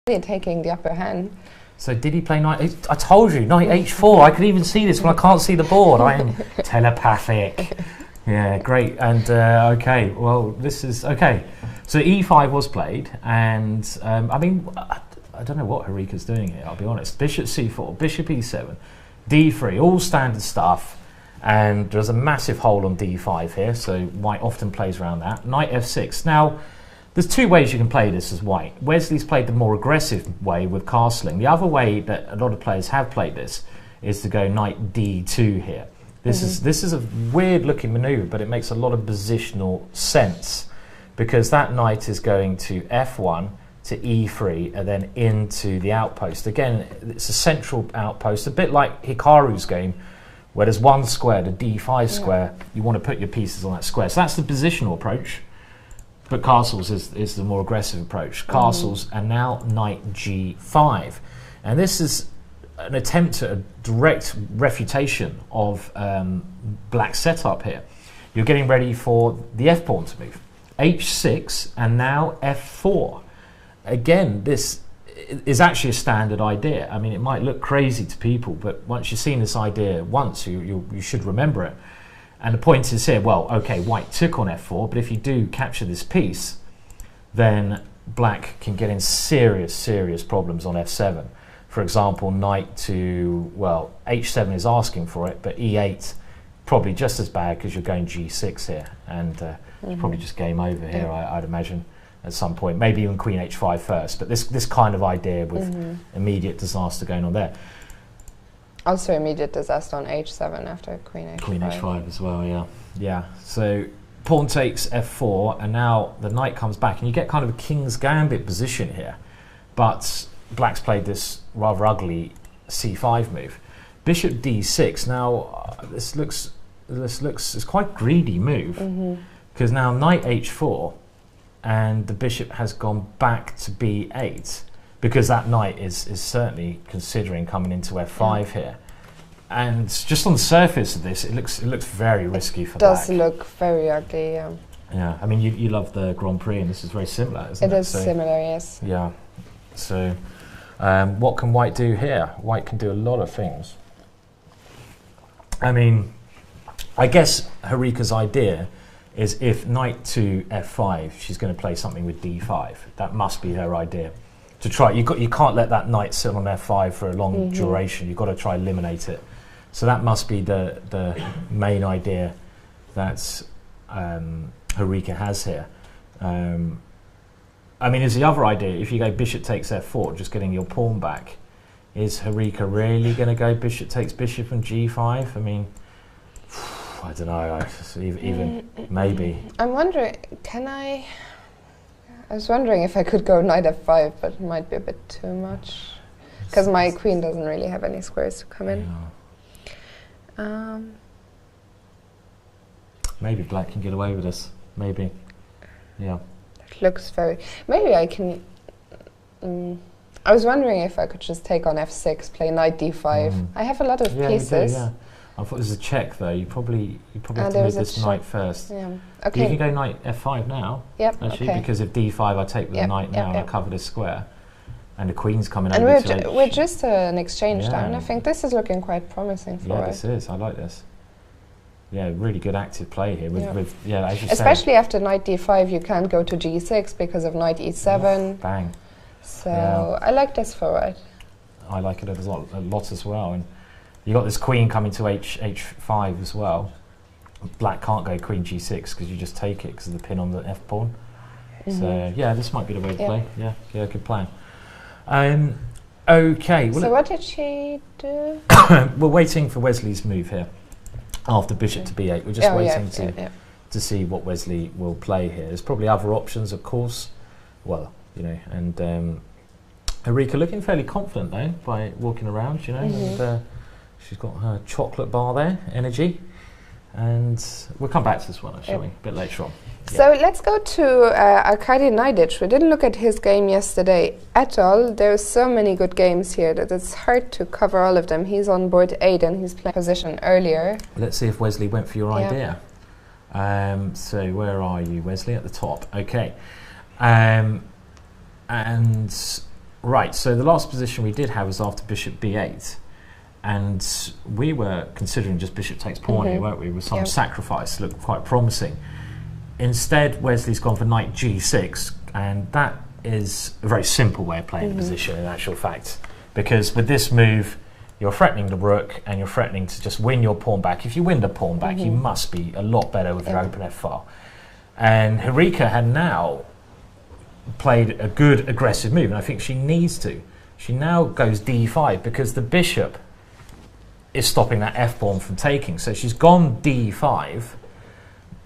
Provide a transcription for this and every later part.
You're taking the upper hand. So did he play knight? I told you, knight h4. I could even see this when I can't see the board. I am telepathic. Yeah, great. And okay, well, this is okay. So e5 was played, and I mean, I don't know what Harika's doing here, I'll be honest. Bishop c4, bishop e7, d3, all standard stuff. And there's a massive hole on d5 here, so white often plays around that. Knight f6. Now, there's two ways you can play this as white. Wesley's played the more aggressive way with castling. The other way that a lot of players have played this is to go knight d2 here. This is a weird looking maneuver, but it makes a lot of positional sense, because that knight is going to f1 to e3 and then into the outpost. Again, it's a central outpost, a bit like Hikaru's game, where there's one square, the d5 square, you want to put your pieces on that square. So that's the positional approach, but castles is the more aggressive approach. Castles, and now knight g5. And this is an attempt at a direct refutation of black's setup here. You're getting ready for the f-pawn to move. h6 and now f4. Again, this is actually a standard idea. I mean, it might look crazy to people, but once you've seen this idea once, you should remember it. And the point is here, well, okay, white took on f4, but if you do capture this piece, then black can get in serious problems on f7. For example, knight to, well, h7 is asking for it, but e8 probably just as bad, because you're going g6 here, and it's probably just game over here, I'd imagine, at some point. Maybe even queen h5 first, but this kind of idea with immediate disaster going on there. Also immediate disaster on h7 after queen h5. Queen h5 as well, yeah. Yeah, so pawn takes f4, and now the knight comes back, and you get kind of a king's gambit position here. But black's played this rather ugly c5 move. Bishop d6. Now, this looks it's quite a greedy move, because now knight h4, and the bishop has gone back to b8, because that knight is certainly considering coming into f5 here. And just on the surface of this, it looks very risky for black. It does look very ugly, yeah. Yeah, I mean, you love the Grand Prix, and this is very similar, isn't it? It is similar, yes. Yeah. So, what can white do here? White can do a lot of things. I mean, I guess Harika's idea is if knight to f5, she's going to play something with d5. That must be her idea. To try, you can't let that knight sit on f5 for a long duration. You've got to try eliminate it. So that must be the main idea that Harika has here. I mean, is the other idea, if you go bishop takes f4, just getting your pawn back, is Harika really going to go bishop takes bishop and g5? I mean, I don't know, even maybe. I'm wondering, I was wondering if I could go knight f5, but it might be a bit too much, because my queen doesn't really have any squares to come in. Yeah. Maybe black can get away with this, maybe, yeah. It looks very, maybe I can, I was wondering if I could just take on f6, play knight d5. I have a lot of pieces. Yeah. I thought this was a check though. You probably have to move this knight first. Yeah. Okay. You can go knight f5 now. Yep. Actually, because if d5 I take the knight now and I cover this square, and the queen's coming and over. And we're just an exchange down. I think this is looking quite promising for it. Yeah, this is. I like this. Yeah, really good active play here. With as you especially after knight d5, you can't go to g6 because of knight e7. Bang. So I like this for white. I like it a lot as well. And you got this queen coming to h5 as well. Black can't go queen g6 because you just take it because of the pin on the f pawn. So yeah, this might be the way to play. Yeah, good plan. Okay. Well, so what did she do? We're waiting for Wesley's move here. After bishop to b8, we're just waiting to see what Wesley will play here. There's probably other options, of course. Well, you know, and Harika looking fairly confident though by walking around, you know, and she's got her chocolate bar there, energy, and we'll come back to this one, shall we, a bit later on. So let's go to Arkady Naiditsch. We didn't look at his game yesterday at all. There's so many good games here that it's hard to cover all of them. He's on board 8 and he's playing position earlier. Let's see if Wesley went for your idea. So where are you, Wesley? At the top. Okay. And Right, so the last position we did have was after bishop b8. And we were considering just bishop takes pawn here, weren't we? With some sacrifice, looked quite promising. Instead, Wesley's gone for knight g6, and that is a very simple way of playing the position in actual fact. Because with this move, you're threatening the rook, and you're threatening to just win your pawn back. If you win the pawn back, you must be a lot better with your open f-file. And Harika had now played a good aggressive move, and I think she needs to. She now goes d5 because the bishop is stopping that f-pawn from taking. So she's gone d5,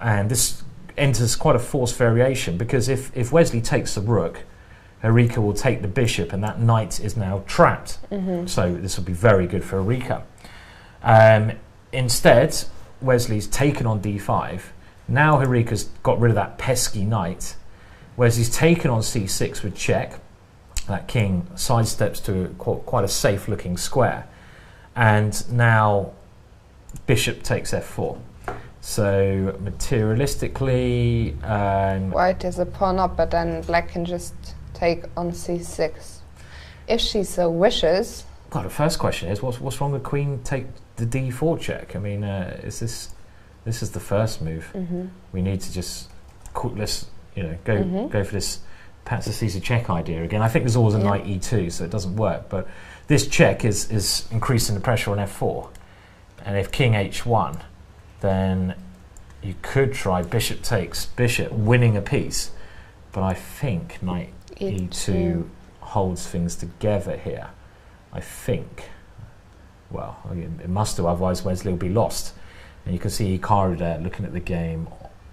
and this enters quite a forced variation because if Wesley takes the rook, Harika will take the bishop, and that knight is now trapped. So this will be very good for Harika. Instead, Wesley's taken on d5. Now Harika's got rid of that pesky knight. Wesley's taken on c6 with check. That king sidesteps to quite a safe-looking square. And now bishop takes f4. So materialistically... white is a pawn up, but then black can just take on c6. If she so wishes... God, the first question is, what's wrong with queen take the d4 check? I mean, is this is the first move. We need to just... let's, go for this Patsy check idea again. I think there's always a knight e2, so it doesn't work. But this check is increasing the pressure on f4. And if king h1, then you could try bishop takes bishop, winning a piece. But I think knight e2 holds things together here. I think. Well, it must do, otherwise Wesley will be lost. And you can see Hikaru there looking at the game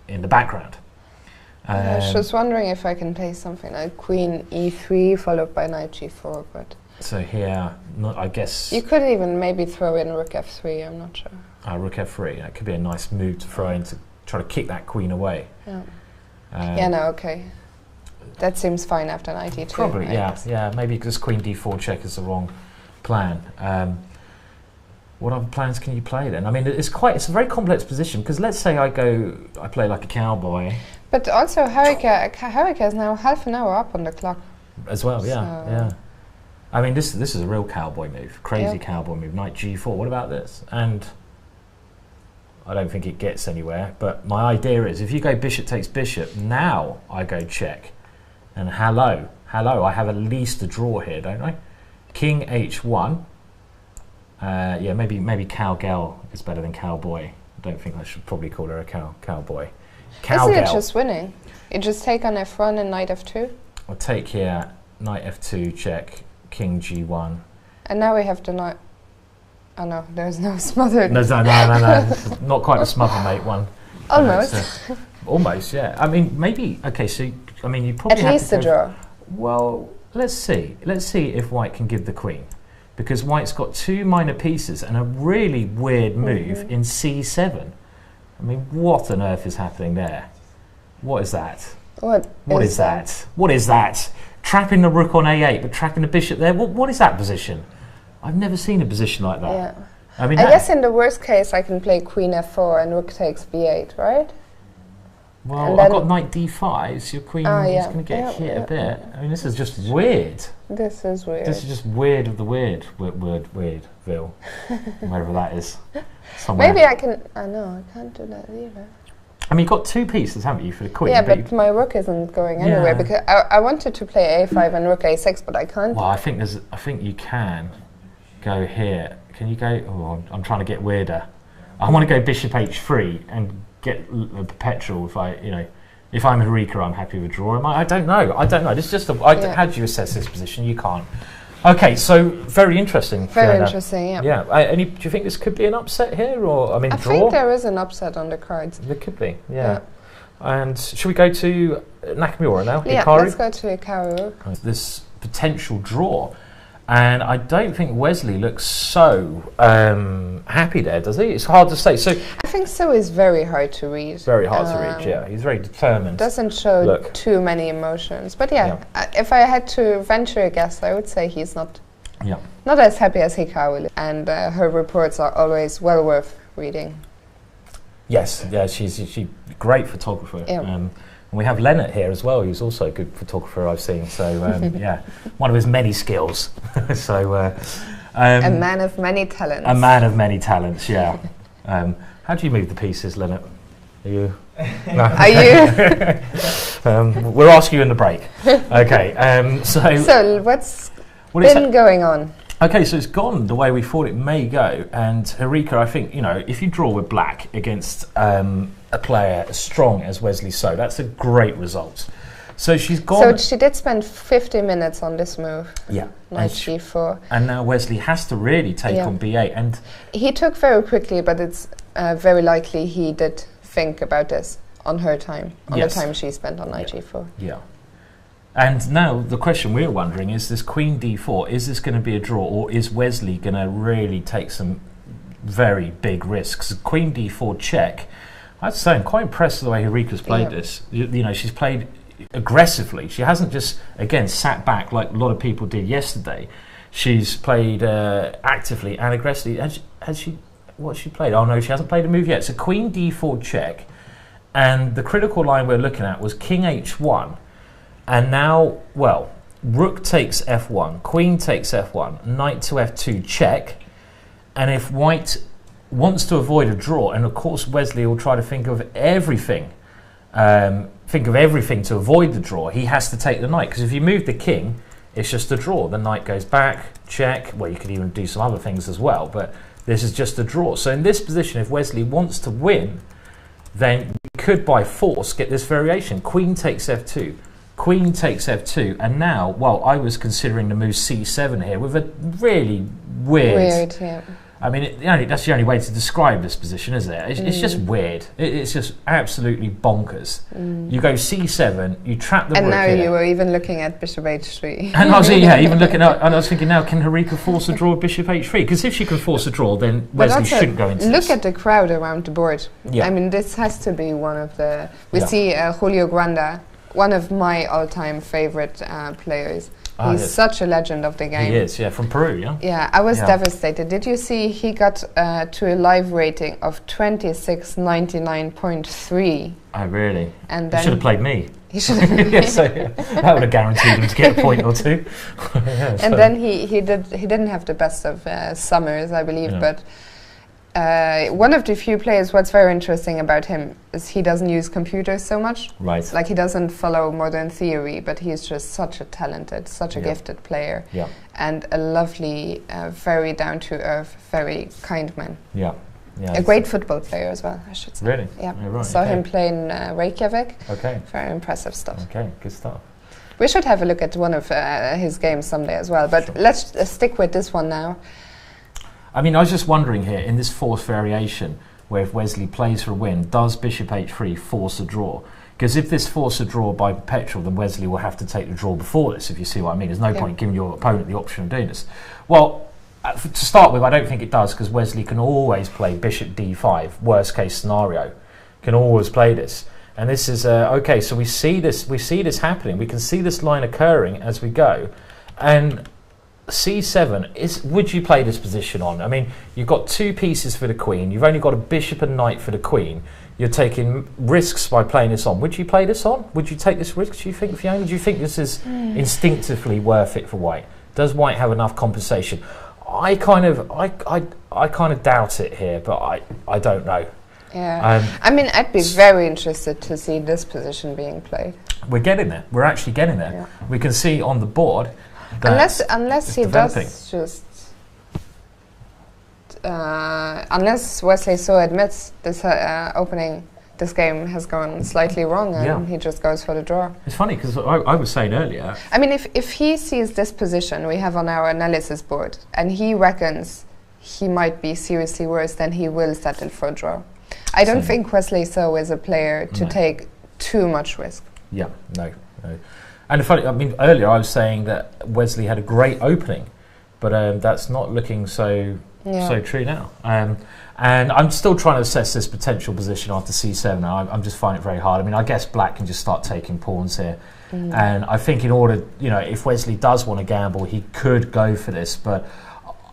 in the background. I was just wondering if I can play something like queen e3 followed by knight g4, but... So here, I guess... You could even maybe throw in rook f3, I'm not sure. Rook f3, that could be a nice move to throw in to try to kick that queen away. Yeah, no, okay. That seems fine after knight e2. Probably, yeah. Maybe because queen d4 check is the wrong plan. What other plans can you play then? I mean, it's a very complex position, because let's say I play like a cowboy. But also Harika is now half an hour up on the clock. As well, yeah. I mean, this is a real cowboy move, crazy cowboy move, knight g4. What about this? And I don't think it gets anywhere, but my idea is if you go bishop takes bishop, now I go check. And hello, I have at least a draw here, don't I? King h1. Yeah, maybe cowgirl is better than cowboy. I don't think I should probably call her a cowboy. Isn't it just winning? You just take on f1 and knight f2? I'll take here, knight f2, check, king g1. And now we have the knight... Oh no, there's no smothered. No. Not quite the smother mate one. Almost. Almost, yeah. I mean, maybe... Okay, so, I mean, you probably At least a draw. Well, let's see. Let's see if white can give the queen. Because white's got two minor pieces and a really weird move in c7. I mean, what on earth is happening there? What is that? What is that? What is that? Trapping the rook on a8, but trapping the bishop there? What is that position? I've never seen a position like that. Yeah. I mean, I guess in the worst case, I can play queen f4 and rook takes b8, right? Well, I've got knight d5, so your queen is going to get hit a bit. I mean, this is just weird. This is weird. This is just weird of the weirdville, wherever that is. Somewhere. Maybe I can... no, I can't do that either. I mean, you've got two pieces, haven't you, for the queen? Yeah, but my rook isn't going anywhere, because I wanted to play a5 and rook a6, but I can't. Well, I think you can go here. Can you go... Oh, I'm trying to get weirder. I want to go bishop h3 and get a perpetual if if I'm Harika, I'm happy with a draw. I don't know. This is just how do you assess this position? You can't. Okay, so very interesting. Very interesting, yeah. Yeah. Do you think this could be an upset here, or I draw? think there is an upset on the cards. There could be, yeah. And should we go to Nakamura now? Yeah, Hikaru? let's go to Hikaru. This potential draw. And I don't think Wesley looks so happy there, does he? It's hard to say. So I think so is very hard to read. Very hard to read, yeah. He's very determined. Doesn't show too many emotions. But if I had to venture a guess, I would say he's not as happy as Hikaru. And her reports are always well worth reading. Yes, yeah, she's a great photographer. Yeah. And we have Lennart here as well, who's also a good photographer I've seen. So yeah, one of his many skills. So a man of many talents. A man of many talents, yeah. How do you move the pieces, Lennart? Are you? No. Are you? We'll ask you in the break. Okay. So what's been going on? Okay, so it's gone the way we thought it may go, and Harika, I think, you know, if you draw with black against a player as strong as Wesley So, that's a great result. So she's gone. So she did spend 50 minutes on this move. Yeah. Knight g4. And now Wesley has to really take on b8, and he took very quickly, but it's very likely he did think about this on her time, on the time she spent on knight g4. Yeah. And now the question we're wondering is this queen d4, is this going to be a draw, or is Wesley going to really take some very big risks? Queen d4 check. I'd say I'm quite impressed with the way Harika's played this. You know, she's played aggressively. She hasn't just, again, sat back like a lot of people did yesterday. She's played actively and aggressively. Has she, what's she played? Oh no, she hasn't played a move yet. So queen d4 check. And the critical line we're looking at was king h1. And now, well, rook takes f1, queen takes f1, knight to f2 check. And if white wants to avoid a draw, and of course Wesley will try to think of everything to avoid the draw, he has to take the knight. Because if you move the king, it's just a draw. The knight goes back, check. Well, you could even do some other things as well, but this is just a draw. So in this position, if Wesley wants to win, then you could by force get this variation. Queen takes f2. Queen takes f2, and now, well, I was considering the move c7 here with a really weird. Yeah. I mean, that's the only way to describe this position, isn't it? It's just weird. It's just absolutely bonkers. You go c7, you trap the rook. And now you were even looking at bishop h3. And I was even looking at, and I was thinking, now can Harika force a draw with bishop h3? Because if she can force a draw, then Wesley shouldn't go into this. Look at the crowd around the board. Yeah. I mean, this has to be one of the. We see Julio Granda, one of my all-time favorite players. He's such a legend of the game. He is, yeah, from Peru, yeah? Yeah, I was devastated. Did you see he got to a live rating of 2699.3? Oh, really? And he should have played me. He should have. Yeah, so that would have guaranteed him to get a point or two. And then he didn't have the best of summers, I believe, but one of the few players, what's very interesting about him is he doesn't use computers so much. Right. Like, he doesn't follow modern theory, but he's just such a talented, such a gifted player. Yeah. And a lovely, very down-to-earth, very kind man. Yeah. Yeah, a great football player as well, I should say. Really? Yeah. Right, Saw him play in Reykjavik. Okay. Very impressive stuff. Okay, good stuff. We should have a look at one of his games someday as well, but let's stick with this one now. I mean, I was just wondering here, in this fourth variation, where if Wesley plays for a win, does bishop h3 force a draw? Because if this forces a draw by perpetual, then Wesley will have to take the draw before this, if you see what I mean. There's no point giving your opponent the option of doing this. Well, to start with, I don't think it does, because Wesley can always play bishop d5, worst case scenario. Can always play this. And this is, okay, so we see this happening. We can see this line occurring as we go. And c7 is, would you play this position on? I mean, you've got two pieces for the queen, you've only got a bishop and knight for the queen, you're taking risks by playing this on. Would you play this on? Would you take this risk, do you think, Fiona? Do you think this is instinctively worth it for white? Does white have enough compensation? I kind of doubt it here, but I don't know. Yeah, I mean, I'd be very interested to see this position being played. We're getting there. We're actually getting there. Yeah. We can see on the board. Unless he does just, unless Wesley So admits this opening, this game has gone slightly wrong, and he just goes for the draw. It's funny because I was saying earlier. I mean, if he sees this position we have on our analysis board, and he reckons he might be seriously worse, then he will settle for a draw. I don't think Wesley So is a player to take too much risk. Yeah, no. And funny, I mean, earlier I was saying that Wesley had a great opening, but that's not looking so true now. And I'm still trying to assess this potential position after c7. I'm just finding it very hard. I mean, I guess black can just start taking pawns here. And I think in order, if Wesley does want to gamble, he could go for this, but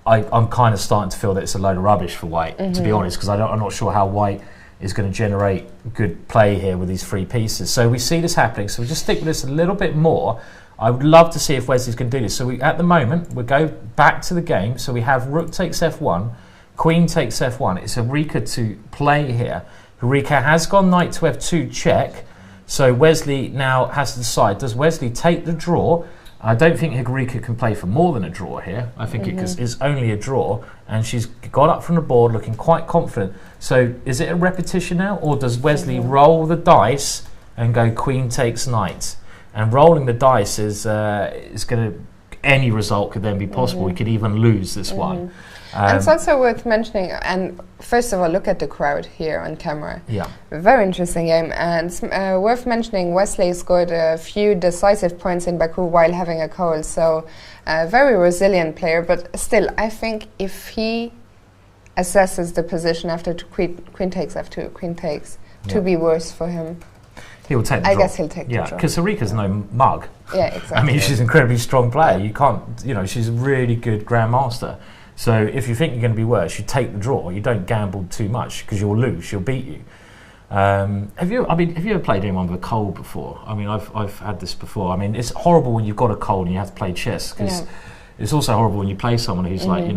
I'm kind of starting to feel that it's a load of rubbish for white, to be honest, because I'm not sure how white is going to generate good play here with these 3 pieces. So we see this happening. So we just stick with this a little bit more. I would love to see if Wesley's going to do this. So at the moment, we'll go back to the game. So we have rook takes f1, queen takes f1. It's Harika to play here. Harika has gone knight to f2 check. So Wesley now has to decide, does Wesley take the draw? I don't think Harika can play for more than a draw here. I think it's only a draw, and she's got up from the board looking quite confident. So is it a repetition now, or does Wesley roll the dice and go queen takes knight? And rolling the dice is going to, any result could then be possible. We could even lose this one. And it's also worth mentioning, and first of all, look at the crowd here on camera. Yeah. Very interesting game, and it's worth mentioning Wesley scored a few decisive points in Baku while having a cold, so a very resilient player, but still, I think if he assesses the position after queen takes f2, queen takes, to be worse for him. He'll take the I draw. guess he'll take the draw. Yeah, because Harika's no mug. Yeah, exactly. I mean, she's an incredibly strong player. You can't, she's a really good grandmaster. So if you think you're going to be worse, you take the draw. You don't gamble too much because you'll lose. She'll beat you. Have you ever played anyone with a cold before? I mean, I've had this before. I mean, it's horrible when you've got a cold and you have to play chess, because it's also horrible when you play someone who's like,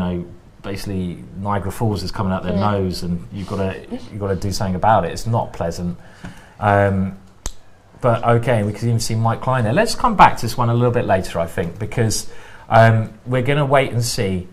basically Niagara Falls is coming out their nose, and you've got to do something about it. It's not pleasant. But okay, we can even see Mike Klein there. Let's come back to this one a little bit later, I think, because we're going to wait and see.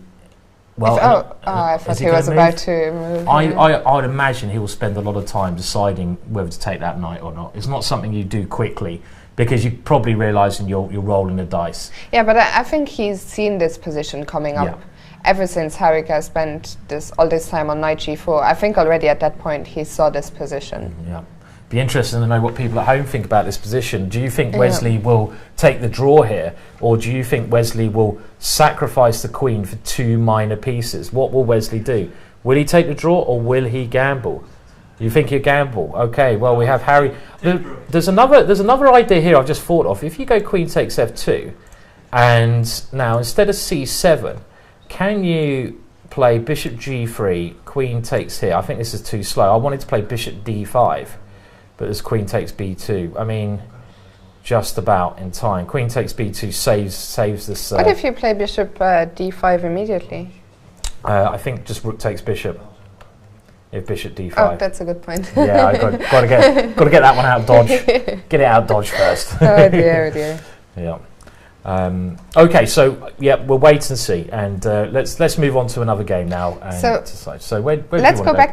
Well, I thought he was about to move. I would imagine he will spend a lot of time deciding whether to take that knight or not. It's not something you do quickly, because you're probably realising you're rolling the dice. Yeah, but I think he's seen this position coming up ever since Harika spent all this time on knight g4. I think already at that point he saw this position. Yeah. Be interesting to know what people at home think about this position. Do you think Wesley will take the draw here, or do you think Wesley will sacrifice the queen for 2 minor pieces? What will Wesley do? Will he take the draw, or will he gamble? You think he'll gamble? Okay, well, we have Harry. There's another idea here I've just thought of. If you go queen takes f2, and now instead of c7, can you play bishop g3, queen takes here? I think this is too slow. I wanted to play bishop d5. But this queen takes b2. I mean, just about in time. Queen takes b2 saves this. What if you play bishop d5 immediately? I think just rook takes bishop. If bishop d5. Oh, that's a good point. Yeah, I got to get that one out of dodge. Get it out of dodge first. Oh dear, oh dear. Yeah. Okay, so we'll wait and see, and let's move on to another game now. And so decide. So where let's go back